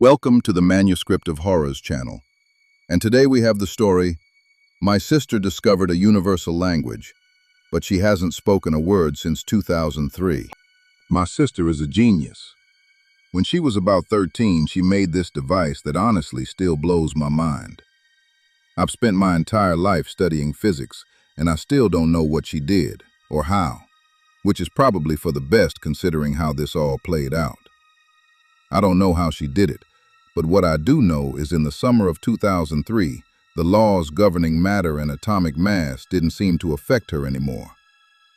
Welcome to the Manuscript of Horrors channel. And today we have the story, My Sister Discovered a Universal Language, but she hasn't spoken a word since 2003. My sister is a genius. When she was about 13, she made this device that honestly still blows my mind. I've spent my entire life studying physics, and I still don't know what she did, or how, which is probably for the best considering how this all played out. I don't know how she did it, but what I do know is in the summer of 2003, the laws governing matter and atomic mass didn't seem to affect her anymore.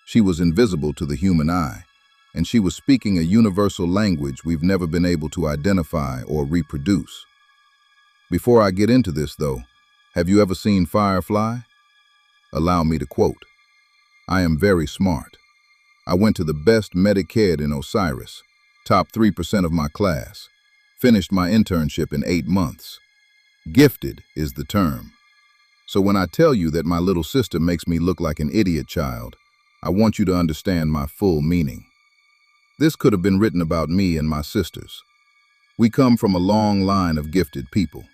She was invisible to the human eye, and she was speaking a universal language we've never been able to identify or reproduce. Before I get into this, though, have you ever seen Firefly? Allow me to quote, "I am very smart. I went to the best medic ed in Osiris, top 3% of my class, finished my internship in 8 months. Gifted is the term. So when I tell you that my little sister makes me look like an idiot child, I want you to understand my full meaning. This could have been written about me and my sisters. We come from a long line of gifted people.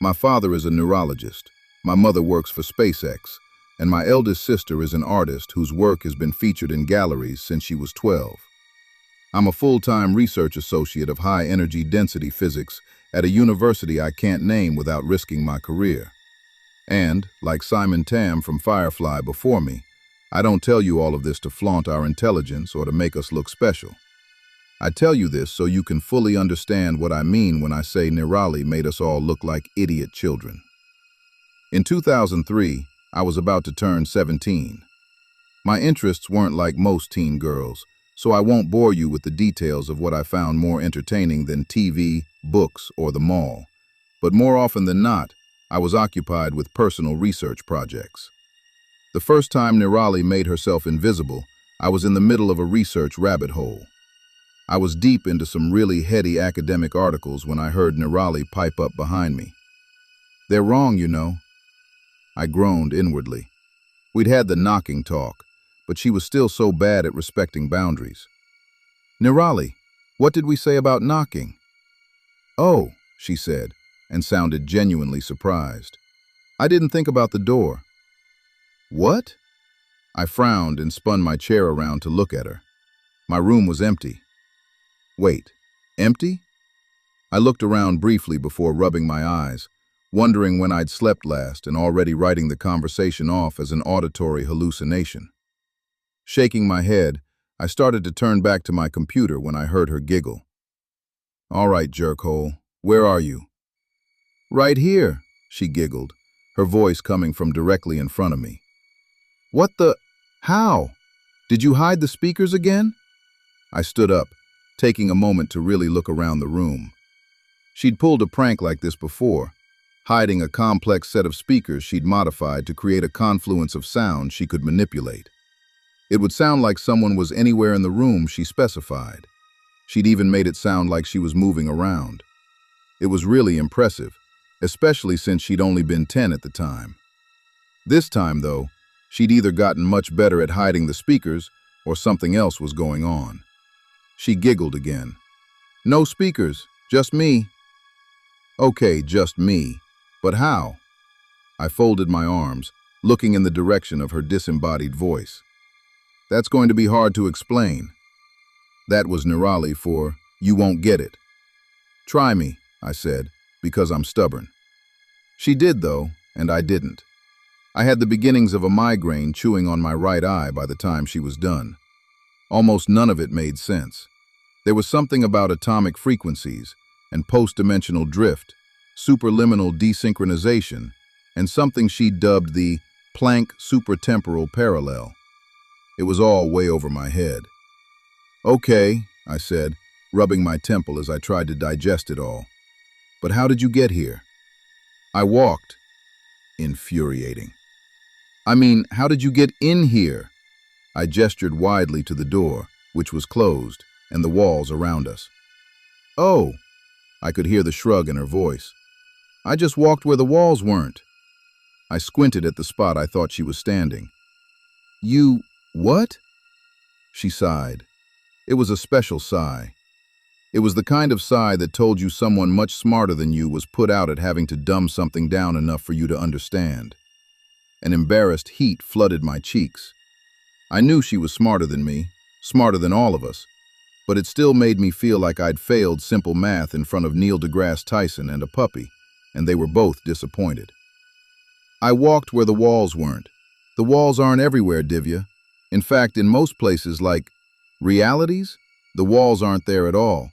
My father is a neurologist, my mother works for SpaceX, and my eldest sister is an artist whose work has been featured in galleries since she was 12. I'm a full-time research associate of high-energy density physics at a university I can't name without risking my career. And, like Simon Tam from Firefly before me, I don't tell you all of this to flaunt our intelligence or to make us look special. I tell you this so you can fully understand what I mean when I say Nirali made us all look like idiot children. In 2003, I was about to turn 17. My interests weren't like most teen girls, so I won't bore you with the details of what I found more entertaining than TV, books, or the mall. But more often than not, I was occupied with personal research projects. The first time Nirali made herself invisible, I was in the middle of a research rabbit hole. I was deep into some really heady academic articles when I heard Nirali pipe up behind me. "They're wrong, you know." I groaned inwardly. We'd had the knocking talk, but she was still so bad at respecting boundaries. "Nirali, what did we say about knocking?" "Oh," she said, and sounded genuinely surprised. "I didn't think about the door." "What?" I frowned and spun my chair around to look at her. My room was empty. Wait, empty? I looked around briefly before rubbing my eyes, wondering when I'd slept last and already writing the conversation off as an auditory hallucination. Shaking my head, I started to turn back to my computer when I heard her giggle. "All right, jerkhole, where are you?" "Right here," she giggled, her voice coming from directly in front of me. "What the? How? Did you hide the speakers again?" I stood up, taking a moment to really look around the room. She'd pulled a prank like this before, hiding a complex set of speakers she'd modified to create a confluence of sound she could manipulate. It would sound like someone was anywhere in the room she specified. She'd even made it sound like she was moving around. It was really impressive, especially since she'd only been 10 at the time. This time, though, she'd either gotten much better at hiding the speakers or something else was going on. She giggled again. "No speakers, just me." "Okay, just me. But how?" I folded my arms, looking in the direction of her disembodied voice. "That's going to be hard to explain." That was Nirali for, "You won't get it." "Try me," I said, because I'm stubborn. She did, though, and I didn't. I had the beginnings of a migraine chewing on my right eye by the time she was done. Almost none of it made sense. There was something about atomic frequencies and post-dimensional drift, superliminal desynchronization, and something she dubbed the Planck supratemporal parallel. It was all way over my head. "Okay," I said, rubbing my temple as I tried to digest it all. "But how did you get here?" "I walked." Infuriating. "I mean, how did you get in here?" I gestured widely to the door, which was closed, and the walls around us. "Oh," I could hear the shrug in her voice. "I just walked where the walls weren't." I squinted at the spot I thought she was standing. "You... what?" She sighed. It was a special sigh. It was the kind of sigh that told you someone much smarter than you was put out at having to dumb something down enough for you to understand. An embarrassed heat flooded my cheeks. I knew she was smarter than me, smarter than all of us, but it still made me feel like I'd failed simple math in front of Neil deGrasse Tyson and a puppy, and they were both disappointed. I walked where the walls weren't. The walls aren't everywhere, Divya. In fact, in most places like realities, the walls aren't there at all.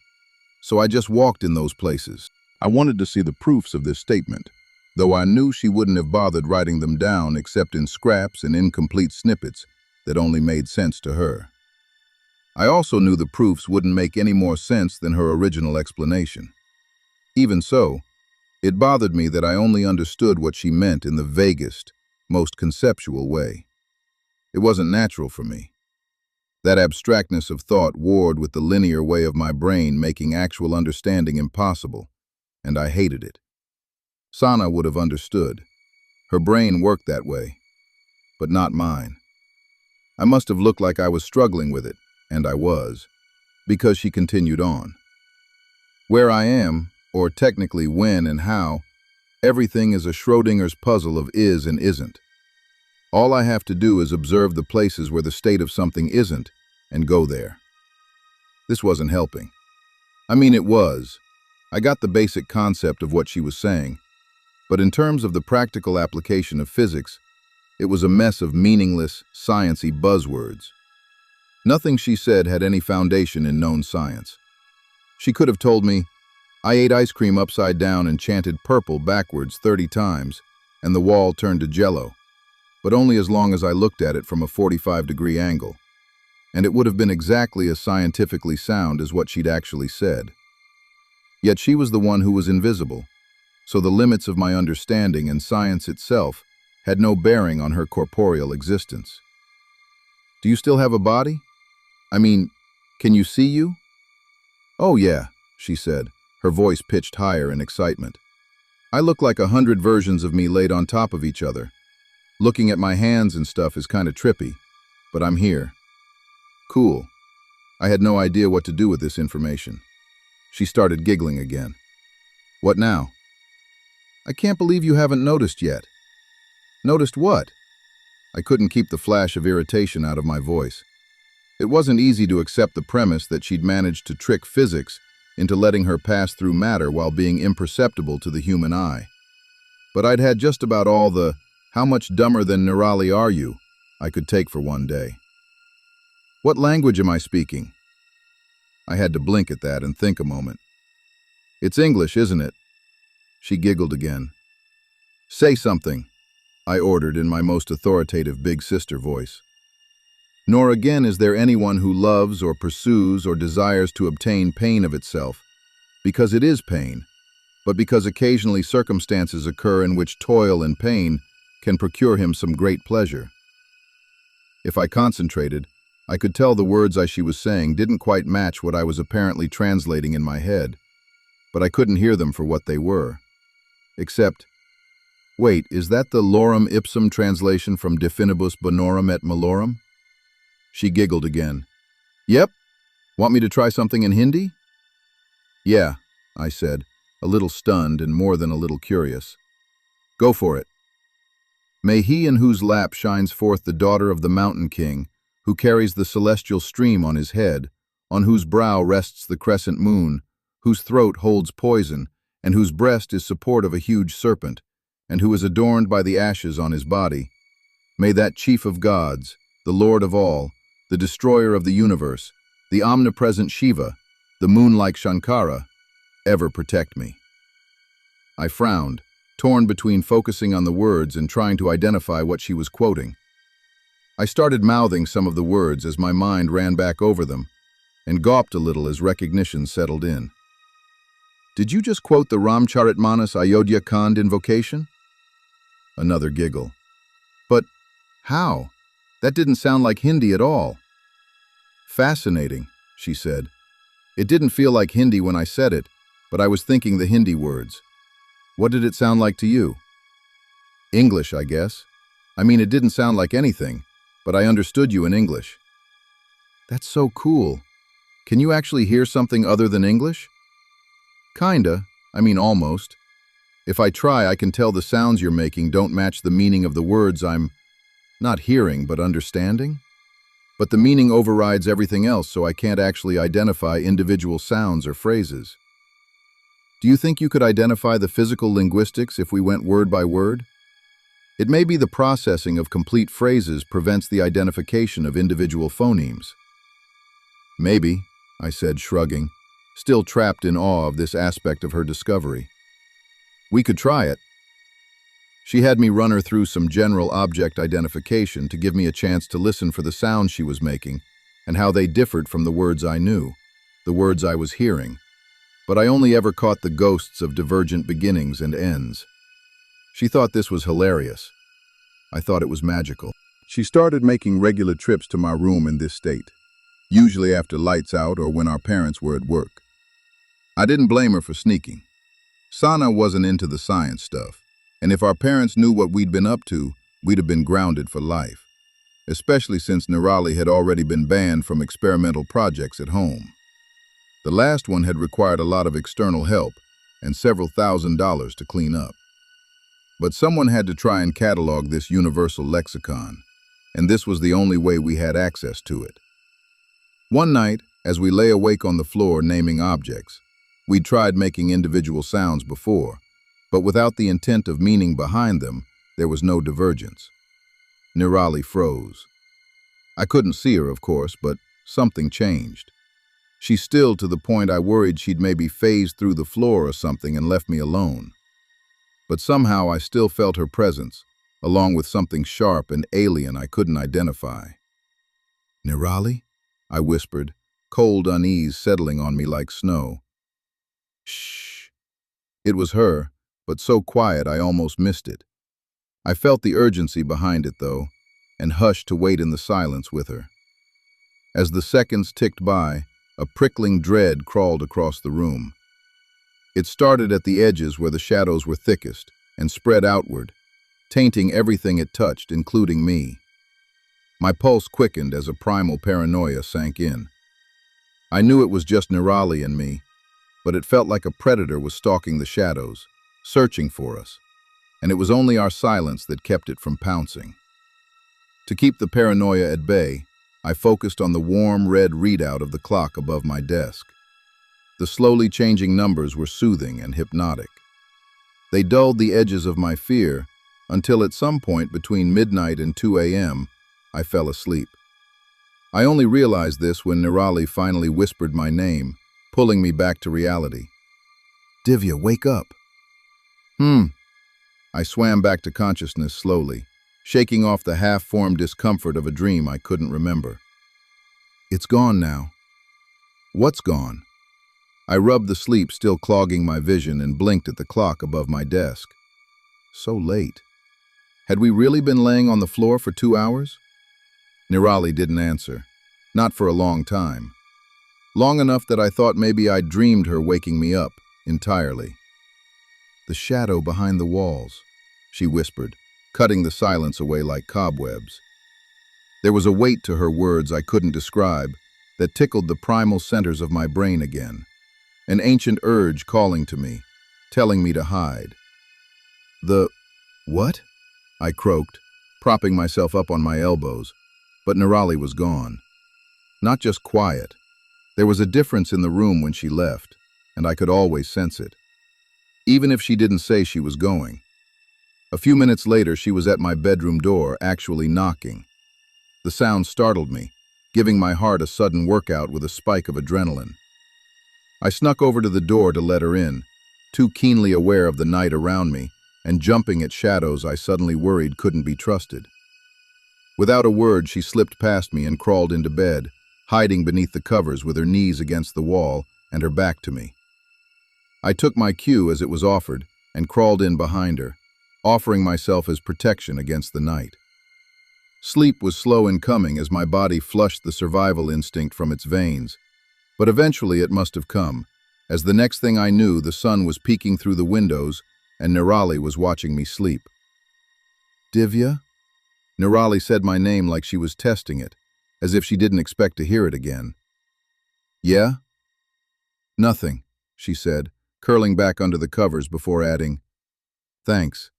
So I just walked in those places. I wanted to see the proofs of this statement, though I knew she wouldn't have bothered writing them down except in scraps and incomplete snippets that only made sense to her. I also knew the proofs wouldn't make any more sense than her original explanation. Even so, it bothered me that I only understood what she meant in the vaguest, most conceptual way. It wasn't natural for me. That abstractness of thought warred with the linear way of my brain, making actual understanding impossible, and I hated it. Sana would have understood. Her brain worked that way, but not mine. I must have looked like I was struggling with it, and I was, because she continued on. Where I am, or technically when and how, everything is a Schrodinger's puzzle of is and isn't. All I have to do is observe the places where the state of something isn't, and go there. This wasn't helping. I mean, it was. I got the basic concept of what she was saying, but in terms of the practical application of physics, it was a mess of meaningless, science-y buzzwords. Nothing she said had any foundation in known science. She could have told me, I ate ice cream upside down and chanted purple backwards 30 times, and the wall turned to jello, but only as long as I looked at it from a 45-degree angle, and it would have been exactly as scientifically sound as what she'd actually said. Yet she was the one who was invisible, so the limits of my understanding and science itself had no bearing on her corporeal existence. Do you still have a body? I mean, can you see you? Oh yeah, she said, her voice pitched higher in excitement. I look like 100 versions of me laid on top of each other. Looking at my hands and stuff is kind of trippy, but I'm here. Cool. I had no idea what to do with this information. She started giggling again. What now? I can't believe you haven't noticed yet. Noticed what? I couldn't keep the flash of irritation out of my voice. It wasn't easy to accept the premise that she'd managed to trick physics into letting her pass through matter while being imperceptible to the human eye. But I'd had just about all the "how much dumber than Nirali are you" I could take for one day. What language am I speaking? I had to blink at that and think a moment. It's English, isn't it? She giggled again. Say something, I ordered in my most authoritative big sister voice. Nor again is there anyone who loves or pursues or desires to obtain pain of itself, because it is pain, but because occasionally circumstances occur in which toil and pain can procure him some great pleasure. If I concentrated, I could tell the words she was saying didn't quite match what I was apparently translating in my head, but I couldn't hear them for what they were. Except, wait, is that the lorem ipsum translation from De Finibus Bonorum et Malorum? She giggled again. Yep. Want me to try something in Hindi? Yeah, I said, a little stunned and more than a little curious. Go for it. May he in whose lap shines forth the daughter of the mountain king, who carries the celestial stream on his head, on whose brow rests the crescent moon, whose throat holds poison, and whose breast is support of a huge serpent, and who is adorned by the ashes on his body. May that chief of gods, the Lord of all, the destroyer of the universe, the omnipresent Shiva, the moon-like Shankara, ever protect me. I frowned, torn between focusing on the words and trying to identify what she was quoting. I started mouthing some of the words as my mind ran back over them, and gawped a little as recognition settled in. Did you just quote the Ramcharitmanas Ayodhya Kand invocation? Another giggle. But how? That didn't sound like Hindi at all. Fascinating, she said. It didn't feel like Hindi when I said it, but I was thinking the Hindi words. What did it sound like to you? English, I guess. I mean, it didn't sound like anything, but I understood you in English. That's so cool. Can you actually hear something other than English? Kinda. I mean, almost. If I try, I can tell the sounds you're making don't match the meaning of the words I'm not hearing, but understanding. But the meaning overrides everything else, so I can't actually identify individual sounds or phrases. Do you think you could identify the physical linguistics if we went word by word? It may be the processing of complete phrases prevents the identification of individual phonemes. Maybe, I said, shrugging, still trapped in awe of this aspect of her discovery. We could try it. She had me run her through some general object identification to give me a chance to listen for the sounds she was making and how they differed from the words I knew, the words I was hearing. But I only ever caught the ghosts of divergent beginnings and ends. She thought this was hilarious. I thought it was magical. She started making regular trips to my room in this state, usually after lights out or when our parents were at work. I didn't blame her for sneaking. Sana wasn't into the science stuff, and if our parents knew what we'd been up to, we'd have been grounded for life, especially since Nirali had already been banned from experimental projects at home. The last one had required a lot of external help and several $1,000s to clean up. But someone had to try and catalog this universal lexicon, and this was the only way we had access to it. One night, as we lay awake on the floor naming objects, we'd tried making individual sounds before, but without the intent of meaning behind them, there was no divergence. Nirali froze. I couldn't see her, of course, but something changed. She stilled to the point I worried she'd maybe phased through the floor or something and left me alone. But somehow I still felt her presence, along with something sharp and alien I couldn't identify. "Nirali?" I whispered, cold unease settling on me like snow. "Shh." It was her, but so quiet I almost missed it. I felt the urgency behind it, though, and hushed to wait in the silence with her. As the seconds ticked by, a prickling dread crawled across the room. It started at the edges where the shadows were thickest and spread outward, tainting everything it touched, including me. My pulse quickened as a primal paranoia sank in. I knew it was just Nirali and me, but it felt like a predator was stalking the shadows, searching for us, and it was only our silence that kept it from pouncing. To keep the paranoia at bay, I focused on the warm red readout of the clock above my desk. The slowly changing numbers were soothing and hypnotic. They dulled the edges of my fear until at some point between midnight and 2 a.m., I fell asleep. I only realized this when Nirali finally whispered my name, pulling me back to reality. "Divya, wake up." I swam back to consciousness slowly, shaking off the half-formed discomfort of a dream I couldn't remember. "It's gone now." "What's gone?" I rubbed the sleep still clogging my vision and blinked at the clock above my desk. So late. Had we really been laying on the floor for 2 hours? Nirali didn't answer. Not for a long time. Long enough that I thought maybe I'd dreamed her waking me up entirely. "The shadow behind the walls," she whispered, cutting the silence away like cobwebs. There was a weight to her words I couldn't describe that tickled the primal centers of my brain again, an ancient urge calling to me, telling me to hide. "The what?" I croaked, propping myself up on my elbows, but Nirali was gone. Not just quiet. There was a difference in the room when she left, and I could always sense it. Even if she didn't say she was going. A few minutes later, she was at my bedroom door, actually knocking. The sound startled me, giving my heart a sudden workout with a spike of adrenaline. I snuck over to the door to let her in, too keenly aware of the night around me and jumping at shadows I suddenly worried couldn't be trusted. Without a word, she slipped past me and crawled into bed, hiding beneath the covers with her knees against the wall and her back to me. I took my cue as it was offered and crawled in behind her, offering myself as protection against the night. Sleep was slow in coming as my body flushed the survival instinct from its veins, but eventually it must have come, as the next thing I knew the sun was peeking through the windows and Nirali was watching me sleep. "Divya?" Nirali said my name like she was testing it, as if she didn't expect to hear it again. Yeah? Nothing, she said, curling back under the covers before adding, thanks.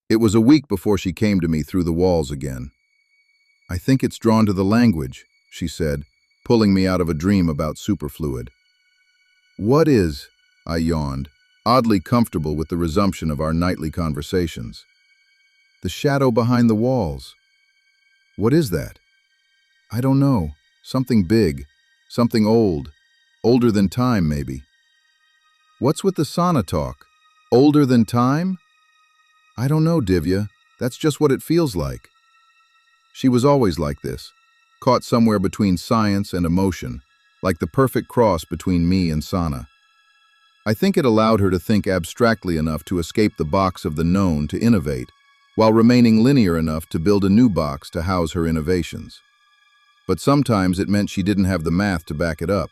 It was a week before she came to me through the walls again. I think it's drawn to the language, she said, pulling me out of a dream about superfluid. What is? I yawned, oddly comfortable with the resumption of our nightly conversations. The shadow behind the walls. What is that? I don't know. Something big. Something old. Older than time, maybe. What's with the sauna talk? Older than time? I don't know, Divya. That's just what it feels like. She was always like this, caught somewhere between science and emotion, like the perfect cross between me and Sana. I think it allowed her to think abstractly enough to escape the box of the known to innovate, while remaining linear enough to build a new box to house her innovations. But sometimes it meant she didn't have the math to back it up.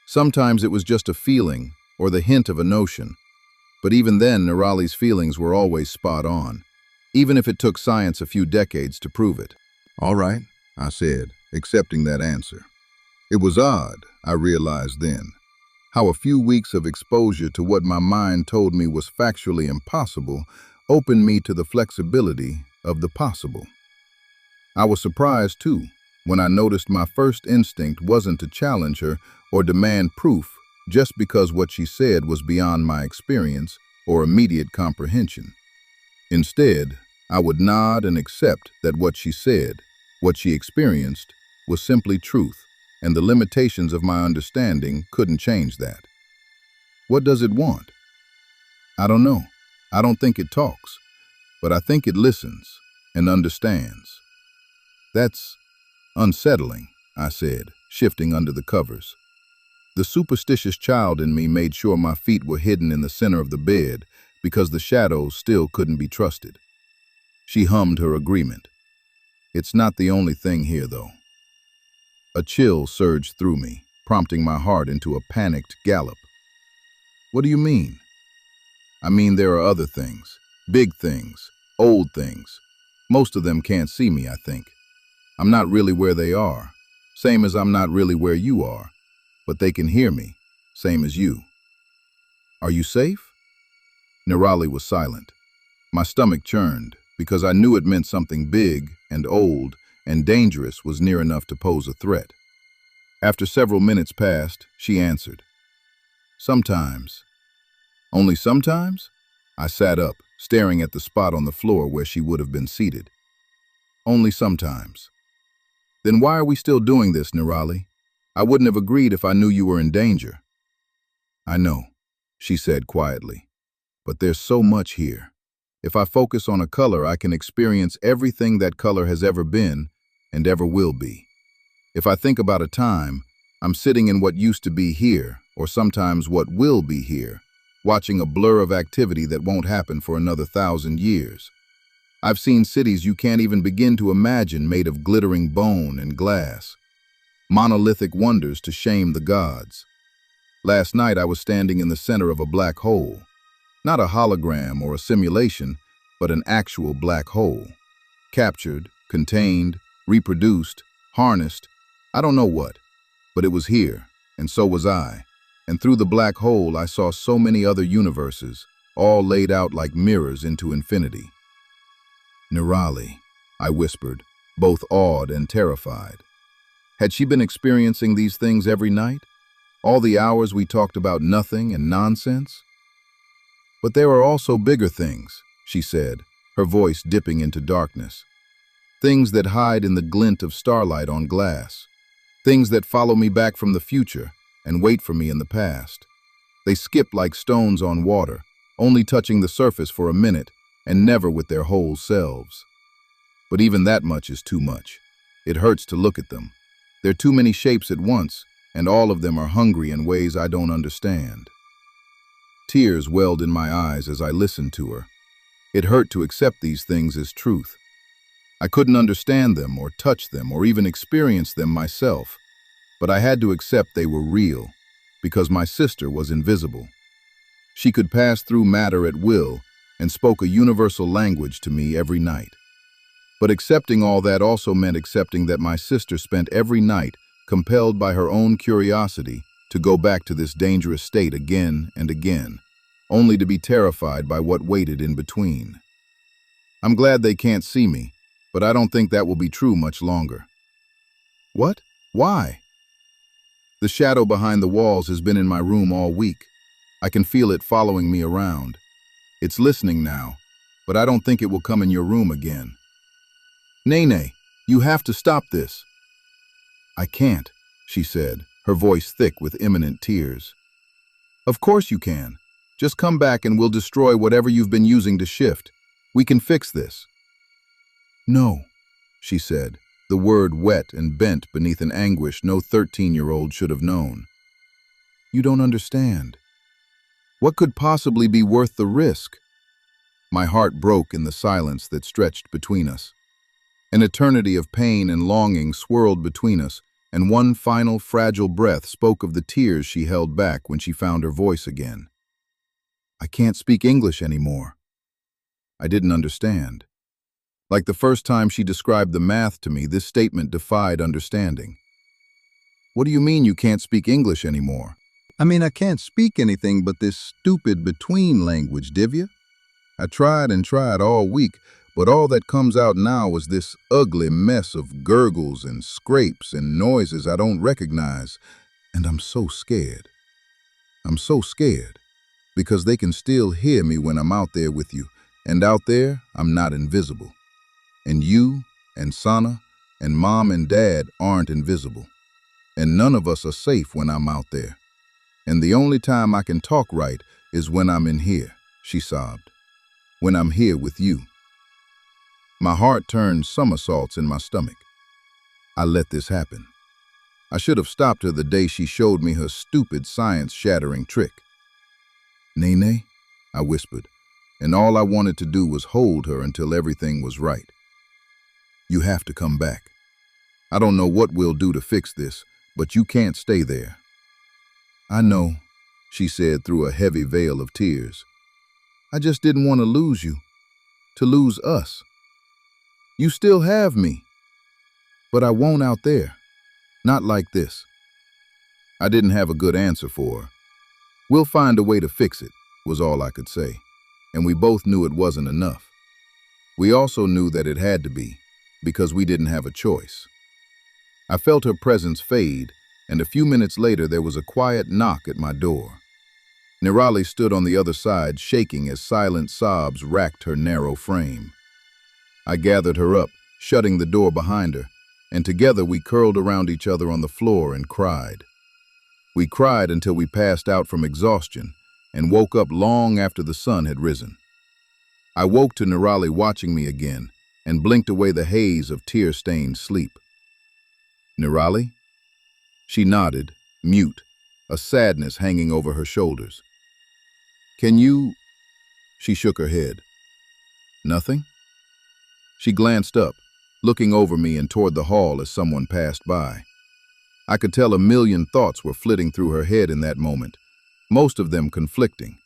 Sometimes it was just a feeling, or the hint of a notion. But even then, Nirali's feelings were always spot on, even if it took science a few decades to prove it. All right, I said, accepting that answer. It was odd, I realized then, how a few weeks of exposure to what my mind told me was factually impossible opened me to the flexibility of the possible. I was surprised, too, when I noticed my first instinct wasn't to challenge her or demand proof just because what she said was beyond my experience or immediate comprehension. Instead, I would nod and accept that what she said, what she experienced, was simply truth, and the limitations of my understanding couldn't change that. What does it want? I don't know. I don't think it talks, but I think it listens and understands. That's unsettling, I said, shifting under the covers. The superstitious child in me made sure my feet were hidden in the center of the bed because the shadows still couldn't be trusted. She hummed her agreement. It's not the only thing here, though. A chill surged through me, prompting my heart into a panicked gallop. What do you mean? I mean there are other things, big things, old things. Most of them can't see me, I think. I'm not really where they are, same as I'm not really where you are, but they can hear me, same as you. Are you safe? Nirali was silent. My stomach churned, because I knew it meant something big and old and dangerous was near enough to pose a threat. After several minutes passed, she answered. Sometimes. Only sometimes? I sat up, staring at the spot on the floor where she would have been seated. Only sometimes. Then why are we still doing this, Nirali? I wouldn't have agreed if I knew you were in danger. I know, she said quietly, but there's so much here. If I focus on a color, I can experience everything that color has ever been and ever will be. If I think about a time, I'm sitting in what used to be here, or sometimes what will be here, watching a blur of activity that won't happen for another 1,000 years. I've seen cities you can't even begin to imagine made of glittering bone and glass. Monolithic wonders to shame the gods. Last night I was standing in the center of a black hole. Not a hologram or a simulation, but an actual black hole. Captured, contained, reproduced, harnessed, I don't know what, but it was here, and so was I. And through the black hole I saw so many other universes, all laid out like mirrors into infinity. Nirali, I whispered, both awed and terrified. Had she been experiencing these things every night? All the hours we talked about nothing and nonsense? But there are also bigger things, she said, her voice dipping into darkness. Things that hide in the glint of starlight on glass. Things that follow me back from the future and wait for me in the past. They skip like stones on water, only touching the surface for a minute and never with their whole selves. But even that much is too much. It hurts to look at them. There are too many shapes at once, and all of them are hungry in ways I don't understand. Tears welled in my eyes as I listened to her. It hurt to accept these things as truth. I couldn't understand them or touch them or even experience them myself, but I had to accept they were real, because my sister was invisible. She could pass through matter at will and spoke a universal language to me every night. But accepting all that also meant accepting that my sister spent every night compelled by her own curiosity to go back to this dangerous state again and again, only to be terrified by what waited in between. I'm glad they can't see me, but I don't think that will be true much longer. What? Why? The shadow behind the walls has been in my room all week. I can feel it following me around. It's listening now, but I don't think it will come in your room again. Nene, you have to stop this. I can't, she said, her voice thick with imminent tears. Of course you can. Just come back and we'll destroy whatever you've been using to shift. We can fix this. No, she said, the word wet and bent beneath an anguish no 13-year-old should have known. You don't understand. What could possibly be worth the risk? My heart broke in the silence that stretched between us. An eternity of pain and longing swirled between us, and one final fragile breath spoke of the tears she held back when she found her voice again. I can't speak English anymore. I didn't understand. Like the first time she described the math to me, this statement defied understanding. What do you mean you can't speak English anymore? I mean, I can't speak anything but this stupid between language, Divya. I tried and tried all week, but all that comes out now is this ugly mess of gurgles and scrapes and noises I don't recognize, and I'm so scared. I'm so scared, because they can still hear me when I'm out there with you, and out there, I'm not invisible. And you, and Sana, and Mom and Dad aren't invisible. And none of us are safe when I'm out there. And the only time I can talk right is when I'm in here, she sobbed. When I'm here with you. My heart turned somersaults in my stomach. I let this happen. I should have stopped her the day she showed me her stupid science-shattering trick. Nene, I whispered, and all I wanted to do was hold her until everything was right. You have to come back. I don't know what we'll do to fix this, but you can't stay there. I know, she said through a heavy veil of tears. I just didn't want to lose you, to lose us. You still have me, but I won't out there, not like this. I didn't have a good answer for her. We'll find a way to fix it, was all I could say, and we both knew it wasn't enough. We also knew that it had to be, because we didn't have a choice. I felt her presence fade, and a few minutes later there was a quiet knock at my door. Nirali stood on the other side, shaking as silent sobs racked her narrow frame. I gathered her up, shutting the door behind her, and together we curled around each other on the floor and cried. We cried until we passed out from exhaustion and woke up long after the sun had risen. I woke to Nirali watching me again and blinked away the haze of tear-stained sleep. Nirali? She nodded, mute, a sadness hanging over her shoulders. Can you? She shook her head. Nothing? She glanced up, looking over me and toward the hall as someone passed by. I could tell a million thoughts were flitting through her head in that moment, most of them conflicting.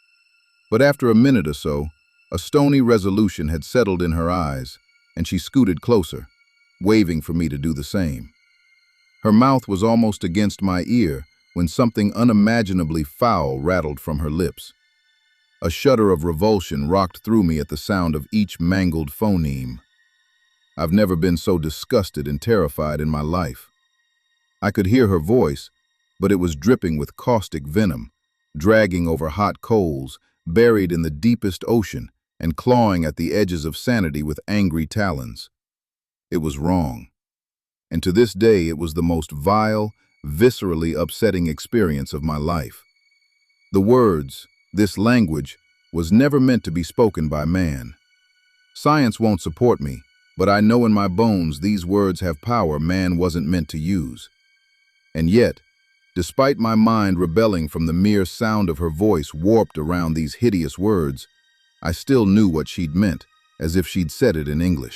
But after a minute or so, a stony resolution had settled in her eyes, and she scooted closer, waving for me to do the same. Her mouth was almost against my ear when something unimaginably foul rattled from her lips. A shudder of revulsion rocked through me at the sound of each mangled phoneme. I've never been so disgusted and terrified in my life. I could hear her voice, but it was dripping with caustic venom, dragging over hot coals, buried in the deepest ocean, and clawing at the edges of sanity with angry talons. It was wrong. And to this day it was the most vile, viscerally upsetting experience of my life. The words, this language, was never meant to be spoken by man. Science won't support me, but I know in my bones these words have power man wasn't meant to use. And yet, despite my mind rebelling from the mere sound of her voice warped around these hideous words, I still knew what she'd meant, as if she'd said it in English.